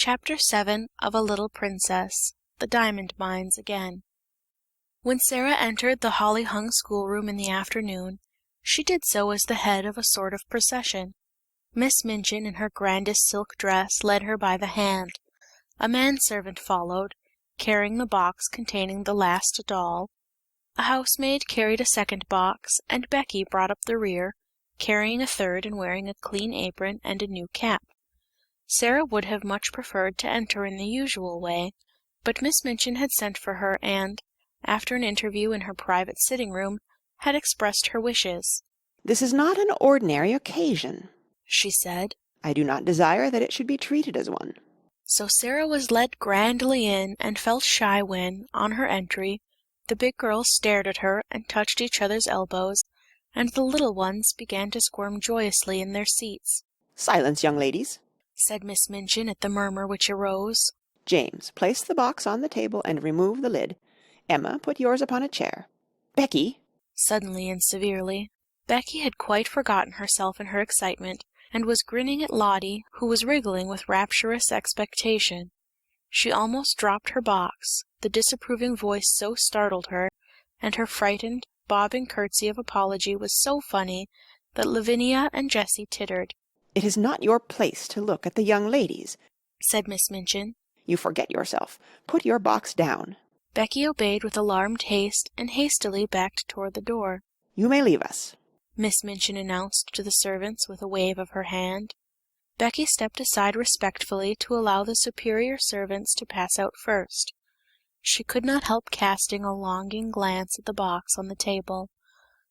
Chapter 7 of A Little Princess, The Diamond Mines Again. When Sarah entered the holly-hung schoolroom in the afternoon, she did so as the head of a sort of procession. Miss Minchin in her grandest silk dress led her by the hand. A manservant followed, carrying the box containing the last doll. A housemaid carried a second box, and Becky brought up the rear, carrying a third and wearing a clean apron and a new cap. Sarah would have much preferred to enter in the usual way, but Miss Minchin had sent for her and, after an interview in her private sitting-room, had expressed her wishes. "This is not an ordinary occasion," she said. "I do not desire that it should be treated as one." So Sarah was led grandly in, and felt shy when, on her entry, the big girls stared at her and touched each other's elbows, and the little ones began to squirm joyously in their seats. "Silence, young ladies," said Miss Minchin at the murmur which arose. "James, place the box on the table and remove the lid. Emma, put yours upon a chair. Becky," suddenly and severely. Becky had quite forgotten herself in her excitement, and was grinning at Lottie, who was wriggling with rapturous expectation. She almost dropped her box, the disapproving voice so startled her, and her frightened, bobbing curtsy of apology was so funny that Lavinia and Jessie tittered. "It is not your place to look at the young ladies," said Miss Minchin. "You forget yourself. Put your box down." Becky obeyed with alarmed haste, and hastily backed toward the door. "You may leave us," Miss Minchin announced to the servants with a wave of her hand. Becky stepped aside respectfully to allow the superior servants to pass out first. She could not help casting a longing glance at the box on the table.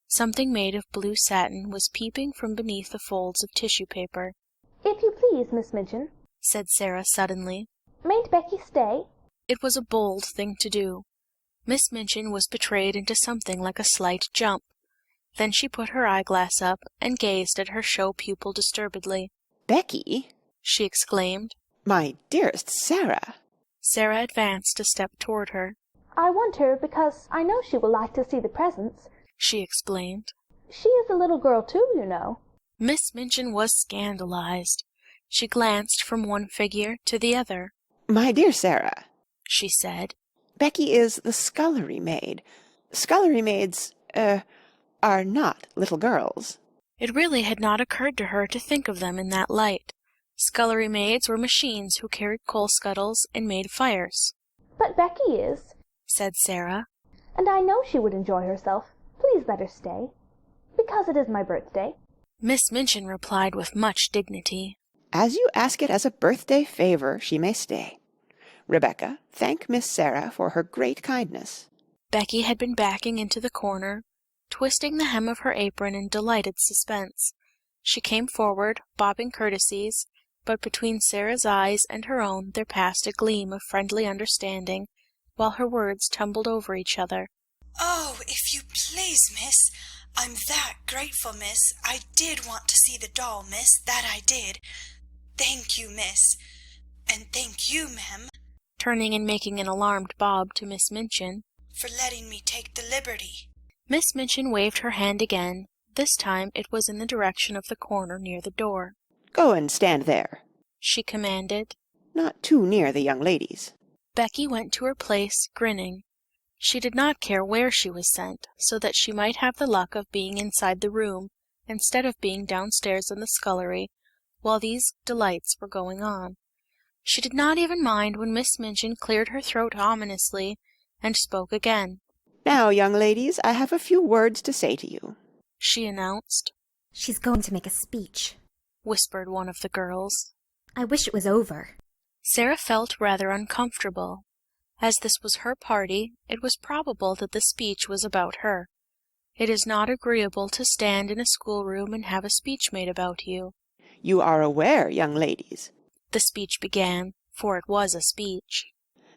Something made of blue satin was peeping from beneath the folds of tissue paper. "If you please, Miss Minchin," said Sarah suddenly. "Mayn't Becky stay?" It was a bold thing to do. Miss Minchin was betrayed into something like a slight jump. Then she put her eyeglass up, and gazed at her show pupil disturbedly. "Becky!" she exclaimed. "My dearest Sarah!" Sarah advanced a step toward her. "I want her because I know she will like to see the presents," she explained. "She is a little girl too, you know." Miss Minchin was scandalized. She glanced from one figure to the other. "My dear Sarah," she said, "Becky is the scullery maid. Scullery maids, are not little girls." It really had not occurred to her to think of them in that light. Scullery maids were machines who carried coal scuttles and made fires. "But Becky is," said Sarah, "and I know she would enjoy herself. Please let her stay, because it is my birthday." Miss Minchin replied with much dignity. "As you ask it as a birthday favor, she may stay. Rebecca, thank Miss Sarah for her great kindness." Becky had been backing into the corner, twisting the hem of her apron in delighted suspense. She came forward, bobbing courtesies, but between Sarah's eyes and her own there passed a gleam of friendly understanding, while her words tumbled over each other. "Oh, if you please, miss, I'm that grateful, miss. I did want to see the doll, miss, that I did. Thank you, miss, and thank you, ma'am," turning and making an alarmed bob to Miss Minchin, "for letting me take the liberty." Miss Minchin waved her hand again. This time it was in the direction of the corner near the door. "Go and stand there," she commanded. "Not too near the young ladies." Becky went to her place, grinning. She did not care where she was sent, so that she might have the luck of being inside the room, instead of being downstairs in the scullery, while these delights were going on. She did not even mind when Miss Minchin cleared her throat ominously, and spoke again. "Now, young ladies, I have a few words to say to you," she announced. "She's going to make a speech," whispered one of the girls. "I wish it was over." Sarah felt rather uncomfortable. As this was her party, it was probable that the speech was about her. It is not agreeable to stand in a schoolroom and have a speech made about you. "You are aware, young ladies," the speech began, for it was a speech,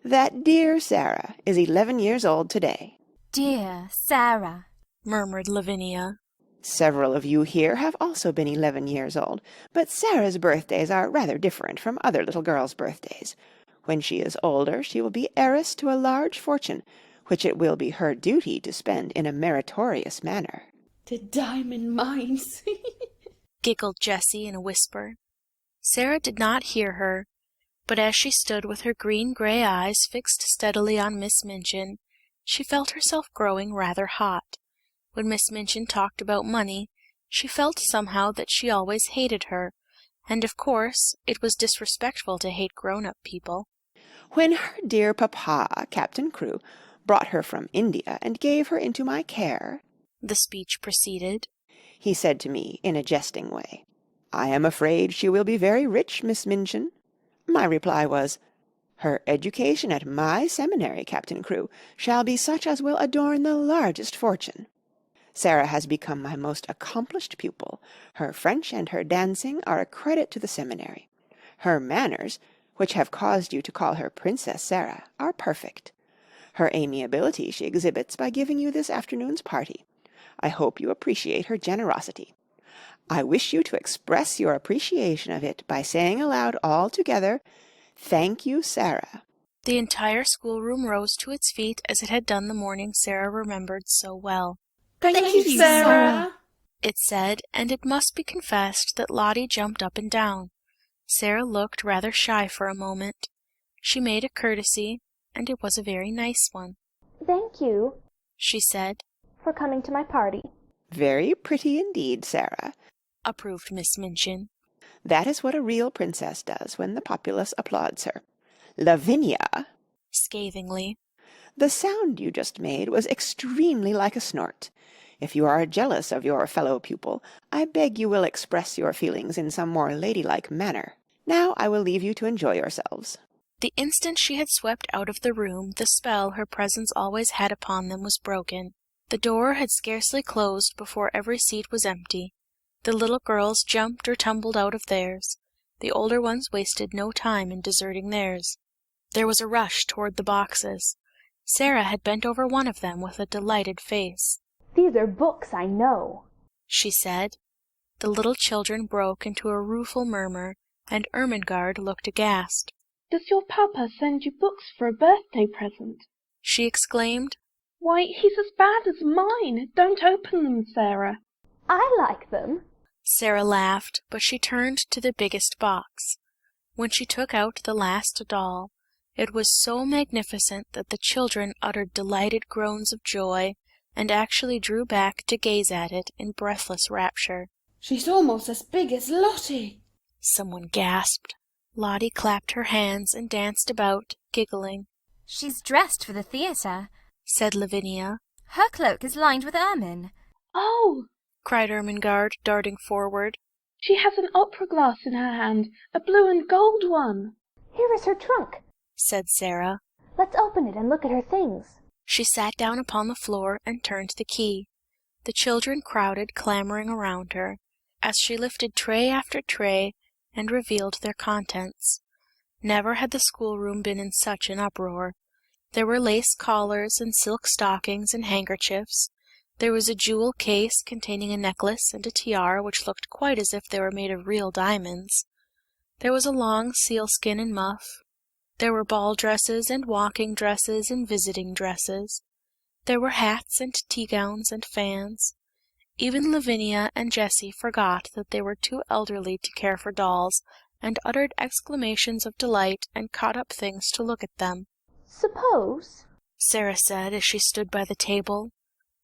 "that dear Sarah is 11 years old today." "Dear Sarah," murmured Lavinia. "Several of you here have also been 11 years old, but Sarah's birthdays are rather different from other little girls' birthdays. When she is older, she will be heiress to a large fortune, which it will be her duty to spend in a meritorious manner." "The diamond mines," giggled Jessie in a whisper. Sarah did not hear her. But as she stood with her green-gray eyes fixed steadily on Miss Minchin, she felt herself growing rather hot. When Miss Minchin talked about money, she felt somehow that she always hated her, and of course it was disrespectful to hate grown-up people. When her dear papa, Captain Crewe, brought her from India and gave her into my care, the speech proceeded, he said to me in a jesting way, "I am afraid she will be very rich, Miss Minchin." My reply was, "Her education at my seminary, Captain Crewe, shall be such as will adorn the largest fortune. Sarah has become my most accomplished pupil. Her French and her dancing are a credit to the seminary. Her manners, which have caused you to call her Princess Sarah, are perfect. Her amiability she exhibits by giving you this afternoon's party. I hope you appreciate her generosity. I wish you to express your appreciation of it by saying aloud all together, 'Thank you, Sarah.'" The entire schoolroom rose to its feet as it had done the morning Sarah remembered so well. Thank you, Sarah. It said, and it must be confessed that Lottie jumped up and down. Sarah looked rather shy for a moment. She made a courtesy, and it was a very nice one. Thank you She said, for coming to my party. "Very pretty indeed, Sarah. approved Miss Minchin. That is what a real princess does when the populace applauds her. Lavinia," Scathingly, the sound you just made was extremely like a snort. If you are jealous of your fellow pupil, I beg you will express your feelings in some more ladylike manner. Now I will leave you to enjoy yourselves." the instant she had swept out of the room, the spell her presence always had upon them was broken. The door had scarcely closed before every seat was empty. The little girls jumped or tumbled out of theirs. The older ones wasted no time in deserting theirs. There was a rush toward the boxes. Sarah had bent over one of them with a delighted face. These are books, I know. She said. The little children broke into a rueful murmur, and Ermengarde looked aghast. "Does your papa send you books for a birthday present?" She exclaimed. "Why, he's as bad as mine. Don't open them, Sarah." I like them. Sarah laughed, but she turned to the biggest box. When she took out the last doll, it was so magnificent that the children uttered delighted groans of joy, and actually drew back to gaze at it in breathless rapture. She's almost as big as Lottie. Someone gasped. Lottie clapped her hands and danced about, giggling. She's dressed for the theatre, said Lavinia. Her cloak is lined with ermine. "Oh!" cried Ermengarde, darting forward. "She has an opera glass in her hand, a blue and gold one." Here is her trunk, said Sarah. Let's open it and look at her things. She sat down upon the floor and turned the key. The children crowded, clamoring around her, as she lifted tray after tray and revealed their contents. Never had the schoolroom been in such an uproar. There were lace collars and silk stockings and handkerchiefs. There was a jewel case containing a necklace and a tiara which looked quite as if they were made of real diamonds. There was a long sealskin and muff. There were ball dresses and walking dresses and visiting dresses. There were hats and tea gowns and fans. Even Lavinia and Jessie forgot that they were too elderly to care for dolls, and uttered exclamations of delight and caught up things to look at them. Suppose, Sarah said as she stood by the table,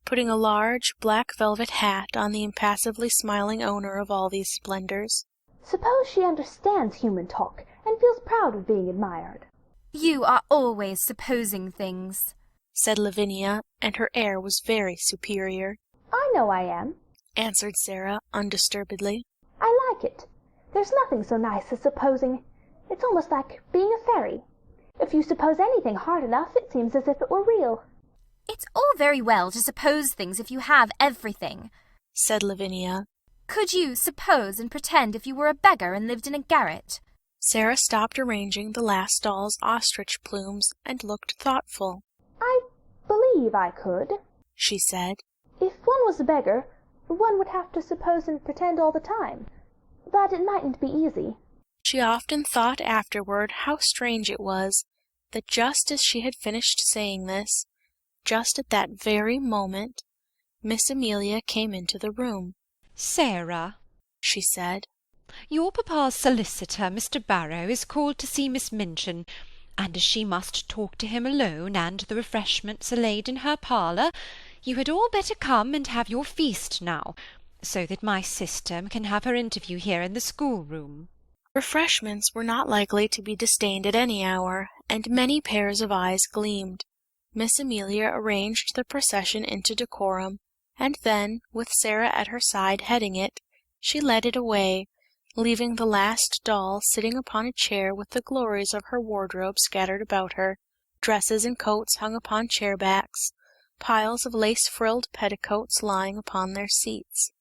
putting a large black velvet hat on the impassively smiling owner of all these splendors. Suppose she understands human talk and feels proud of being admired. You are always supposing things, said Lavinia, and her air was very superior. I know I am, answered Sarah undisturbedly. I like it. There's nothing so nice as supposing. It's almost like being a fairy. If you suppose anything hard enough, it seems as if it were real. It's all very well to suppose things if you have everything, said Lavinia. Could you suppose and pretend if you were a beggar and lived in a garret? Sarah stopped arranging the last doll's ostrich plumes and looked thoughtful. I believe I could, she said. If one was a beggar, one would have to suppose and pretend all the time. But it mightn't be easy. She often thought afterward how strange it was that just as she had finished saying this, just at that very moment, Miss Amelia came into the room. "Sarah," she said, your papa's solicitor, Mr. Barrow, is called to see Miss Minchin, and as she must talk to him alone, and the refreshments are laid in her parlour, you had all better come and have your feast now, so that my sister can have her interview here in the schoolroom." Refreshments were not likely to be disdained at any hour, and many pairs of eyes gleamed. Miss Amelia arranged the procession into decorum, and then, with Sarah at her side heading it, she led it away, leaving the last doll sitting upon a chair with the glories of her wardrobe scattered about her. Dresses and coats hung upon chair backs, piles of lace-frilled petticoats lying upon their seats.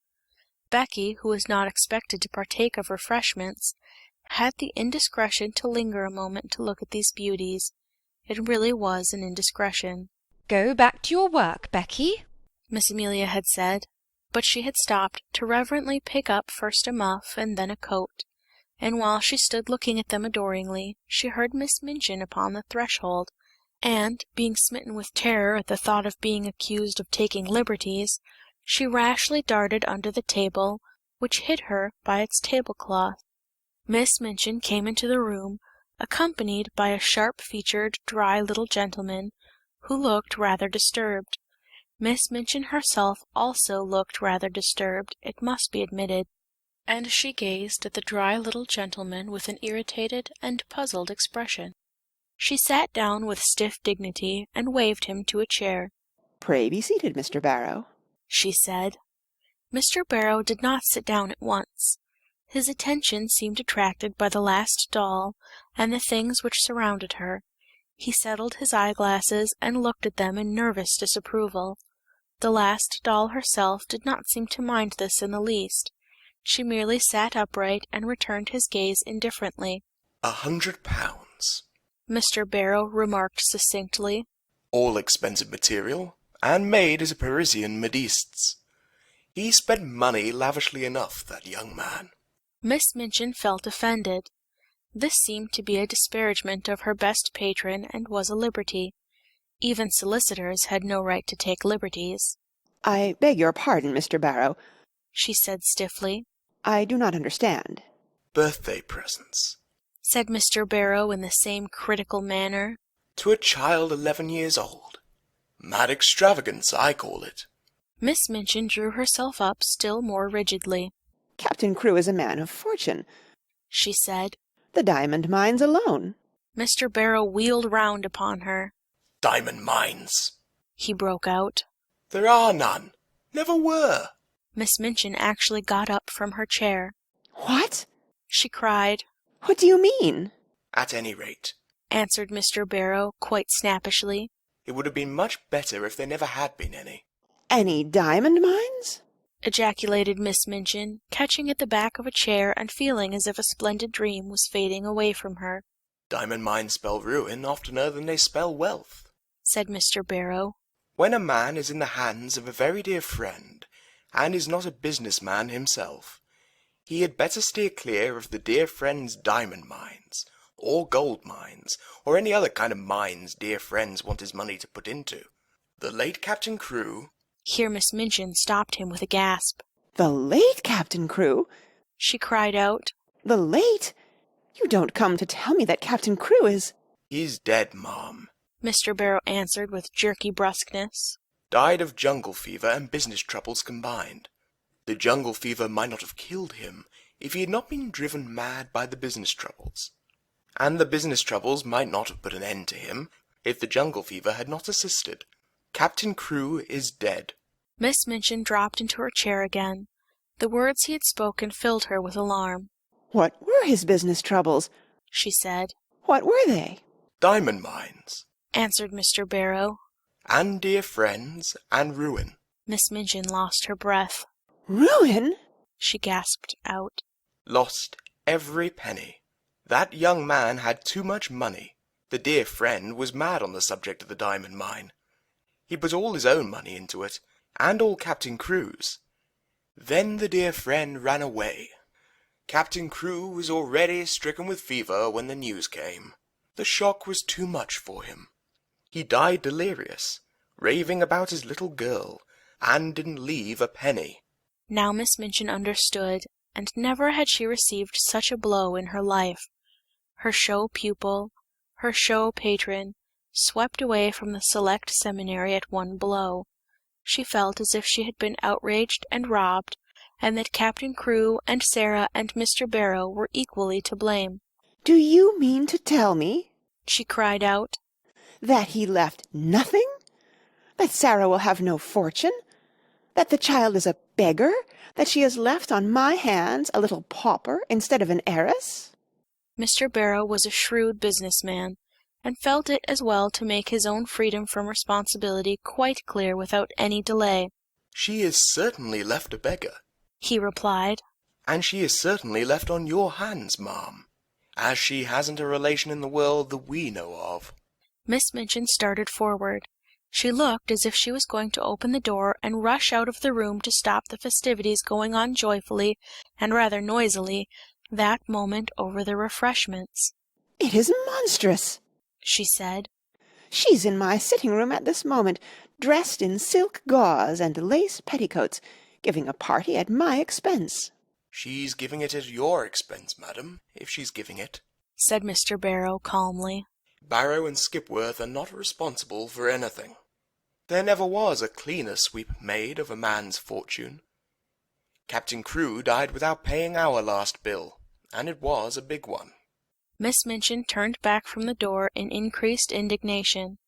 Becky, who was not expected to partake of refreshments, had the indiscretion to linger a moment to look at these beauties. It really was an indiscretion. "Go back to your work, Becky," Miss Amelia had said, but she had stopped to reverently pick up first a muff and then a coat, and while she stood looking at them adoringly, she heard Miss Minchin upon the threshold, and, being smitten with terror at the thought of being accused of taking liberties, she rashly darted under the table, which hid her by its tablecloth. Miss Minchin came into the room, accompanied by a sharp-featured, dry little gentleman, who looked rather disturbed. Miss Minchin herself also looked rather disturbed, it must be admitted, and she gazed at the dry little gentleman with an irritated and puzzled expression. She sat down with stiff dignity and waved him to a chair. "Pray be seated, Mr. Barrow," she said. Mr. Barrow did not sit down at once. His attention seemed attracted by the last doll and the things which surrounded her. He settled his eyeglasses and looked at them in nervous disapproval. The last doll herself did not seem to mind this in the least. She merely sat upright and returned his gaze indifferently. £100, Mr. Barrow remarked succinctly. all expensive material, and made as a Parisian modistes. He spent money lavishly enough, that young man. Miss Minchin felt offended. This seemed to be a disparagement of her best patron and was a liberty. Even solicitors had no right to take liberties. "I beg your pardon, Mr. Barrow," she said stiffly. "I do not understand." Birthday presents. Said Mr. Barrow in the same critical manner. To a child 11 years old. Mad extravagance, I call it. Miss Minchin drew herself up still more rigidly. "Captain Crewe is a man of fortune," she said. "The diamond mines alone." Mr. Barrow wheeled round upon her. Diamond mines, he broke out. There are none. Never were. Miss Minchin actually got up from her chair. "What?" she cried. "What do you mean?" At any rate, answered Mr. Barrow quite snappishly. It would have been much better if there never had been any. "Any diamond mines?" ejaculated Miss Minchin, catching at the back of a chair and feeling as if a splendid dream was fading away from her. Diamond mines spell ruin oftener than they spell wealth, said Mr. Barrow. When a man is in the hands of a very dear friend, and is not a business man himself, he had better steer clear of the dear friend's diamond mines, or gold mines, or any other kind of mines dear friends want his money to put into. The late Captain Crewe— Here Miss Minchin stopped him with a gasp. "The late Captain Crewe?" she cried out. "The late? You don't come to tell me that Captain Crewe is—" He's dead, Ma'am, Mr. Barrow answered with jerky brusqueness. Died of jungle fever and business troubles combined. The jungle fever might not have killed him if he had not been driven mad by the business troubles. And the business troubles might not have put an end to him if the jungle fever had not assisted. Captain Crewe is dead. Miss Minchin dropped into her chair again. The words he had spoken filled her with alarm. "What were his business troubles?" she said. "What were they?" Diamond mines, answered Mr. Barrow. And dear friends, and ruin. Miss Minchin lost her breath. "Ruin?" she gasped out. Lost every penny. That young man had too much money. The dear friend was mad on the subject of the diamond mine. He put all his own money into it, and all Captain Crewe's. Then the dear friend ran away. Captain Crewe was already stricken with fever when the news came. The shock was too much for him. He died delirious, raving about his little girl, and didn't leave a penny. Now Miss Minchin understood, and never had she received such a blow in her life. Her show pupil, her show patron, swept away from the select seminary at one blow. She felt as if she had been outraged and robbed, and that Captain Crewe and Sarah and Mr. Barrow were equally to blame. "Do you mean to tell me," she cried out, "that he left nothing? That Sarah will have no fortune? That the child is a beggar? That she is left on my hands a little pauper instead of an heiress?" Mr. Barrow was a shrewd business man, and felt it as well to make his own freedom from responsibility quite clear without any delay. "She is certainly left a beggar," he replied, "and she is certainly left on your hands, ma'am, as she hasn't a relation in the world that we know of." Miss Minchin started forward. She looked as if she was going to open the door and rush out of the room to stop the festivities going on joyfully, and rather noisily, that moment over the refreshments. "It is monstrous," she said. "She's in my sitting-room at this moment, dressed in silk gauze and lace petticoats, giving a party at my expense." "She's giving it at your expense, madam, if she's giving it," said Mr. Barrow calmly. "Barrow and Skipworth are not responsible for anything. There never was a cleaner sweep made of a man's fortune. Captain Crewe died without paying our last bill, and it was a big one." Miss Minchin turned back from the door in increased indignation.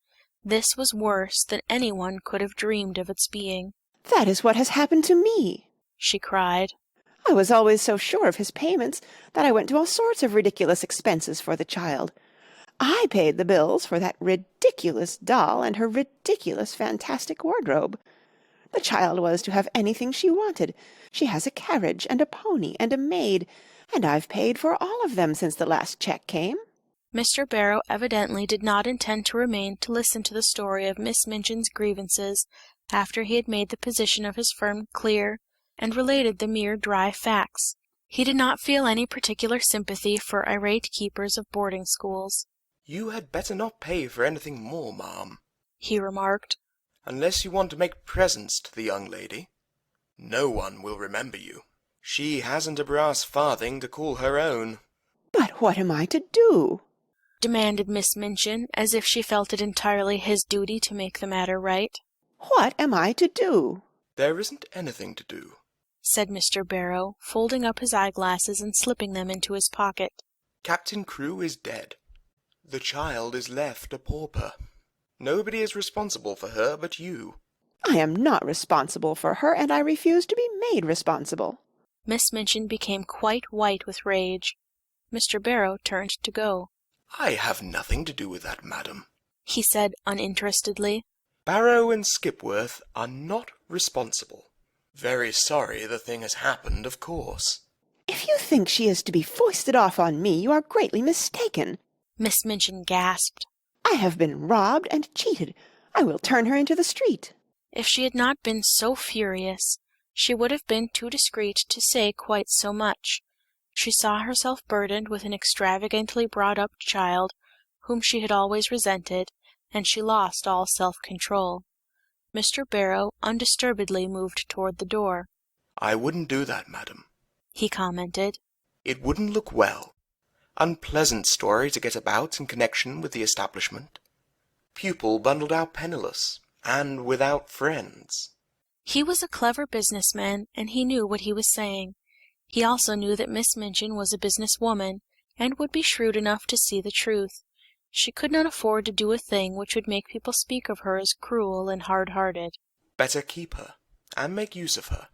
This was worse than anyone could have dreamed of its being. "That is what has happened to me," she cried. "I was always so sure of his payments that I went to all sorts of ridiculous expenses for the child. I paid the bills for that ridiculous doll and her ridiculous fantastic wardrobe. The child was to have anything she wanted. She has a carriage and a pony and a maid, and I've paid for all of them since the last cheque came." Mr. Barrow evidently did not intend to remain to listen to the story of Miss Minchin's grievances after he had made the position of his firm clear and related the mere dry facts. He did not feel any particular sympathy for irate keepers of boarding schools. "You had better not pay for anything more, ma'am," he remarked, "unless you want to make presents to the young lady. No one will remember you. She hasn't a brass farthing to call her own." "But what am I to do?" demanded Miss Minchin, as if she felt it entirely his duty to make the matter right. "What am I to do?" "There isn't anything to do," said Mr. Barrow, folding up his eyeglasses and slipping them into his pocket. "Captain Crewe is dead. The child is left a pauper. Nobody is responsible for her but you." "I am not responsible for her, and I refuse to be made responsible." Miss Minchin became quite white with rage. Mr. Barrow turned to go. "I have nothing to do with that, madam," he said uninterestedly. "Barrow and Skipworth are not responsible. Very sorry the thing has happened, of course." "If you think she is to be foisted off on me, you are greatly mistaken," Miss Minchin gasped. "I have been robbed and cheated. I will turn her into the street." If she had not been so furious, she would have been too discreet to say quite so much. She saw herself burdened with an extravagantly brought-up child, whom she had always resented, and she lost all self-control. Mr. Barrow undisturbedly moved toward the door. "I wouldn't do that, madam," he commented. "It wouldn't look well. Unpleasant story to get about in connection with the establishment. Pupil bundled out penniless, and without friends." He was a clever businessman, and he knew what he was saying. He also knew that Miss Minchin was a business woman, and would be shrewd enough to see the truth. She could not afford to do a thing which would make people speak of her as cruel and hard-hearted. "Better keep her, and make use of her,"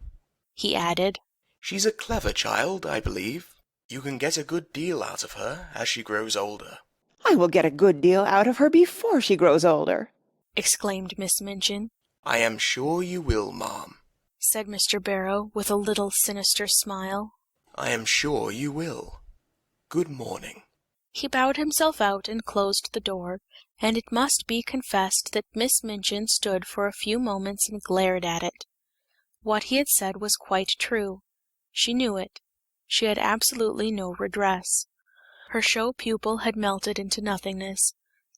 he added. "She's a clever child, I believe. You can get a good deal out of her as she grows older." "I will get a good deal out of her before she grows older," exclaimed Miss Minchin. "I am sure you will, ma'am," said Mr. Barrow, with a little sinister smile. "I am sure you will. Good morning." He bowed himself out and closed the door, and it must be confessed that Miss Minchin stood for a few moments and glared at it. What he had said was quite true. She knew it. She had absolutely no redress. Her show pupil had melted into nothingness,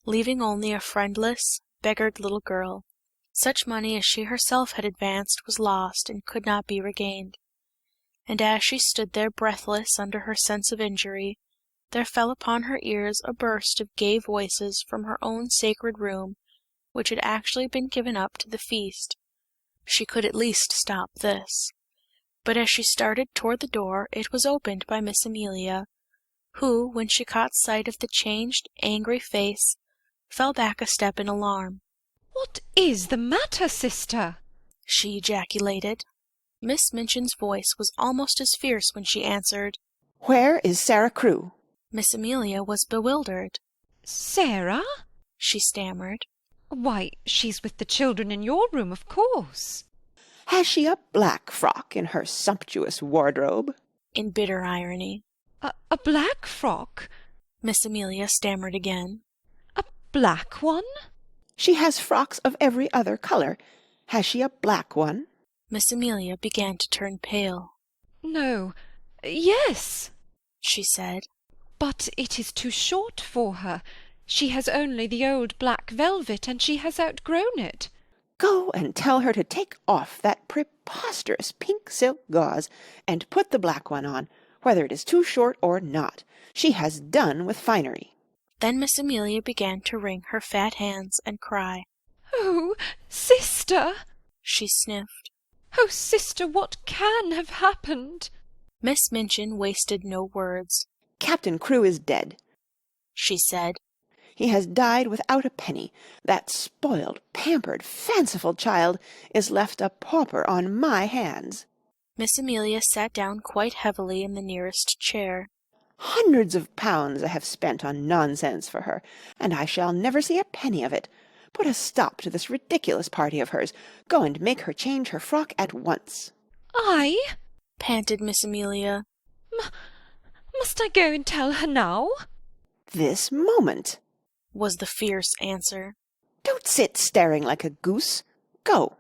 leaving only a friendless, beggared little girl. Such money as she herself had advanced was lost and could not be regained. and as she stood there breathless under her sense of injury, there fell upon her ears a burst of gay voices from her own sacred room, which had actually been given up to the feast. She could at least stop this. But as she started toward the door, it was opened by Miss Amelia, who, when she caught sight of the changed, angry face, fell back a step in alarm. "What is the matter, sister?" she ejaculated. Miss Minchin's voice was almost as fierce when she answered, "Where is Sarah Crewe?" Miss Amelia was bewildered. "Sarah?" she stammered. "Why, she's with the children in your room, of course." "Has she a black frock in her sumptuous wardrobe?" In bitter irony. A black frock?" Miss Amelia stammered again. "A black one?" "She has frocks of every other colour. Has she a black one?" Miss Amelia began to turn pale. "No, yes," she said. "But it is too short for her. She has only the old black velvet, and she has outgrown it." "Go and tell her to take off that preposterous pink silk gauze, and put the black one on, whether it is too short or not. She has done with finery." Then Miss Amelia began to wring her fat hands and cry. "Oh, sister!" she sniffed. "Oh, sister, what can have happened?" Miss Minchin wasted no words. "Captain Crewe is dead," she said. "He has died without a penny. That spoiled, pampered, fanciful child is left a pauper on my hands." Miss Amelia sat down quite heavily in the nearest chair. "Hundreds of pounds I have spent on nonsense for her, and I shall never see a penny of it. Put a stop to this ridiculous party of hers. Go and make her change her frock at once." "I?" panted Miss Amelia. Must I go and tell her now?" "This moment," was the fierce answer. "Don't sit staring like a goose. Go."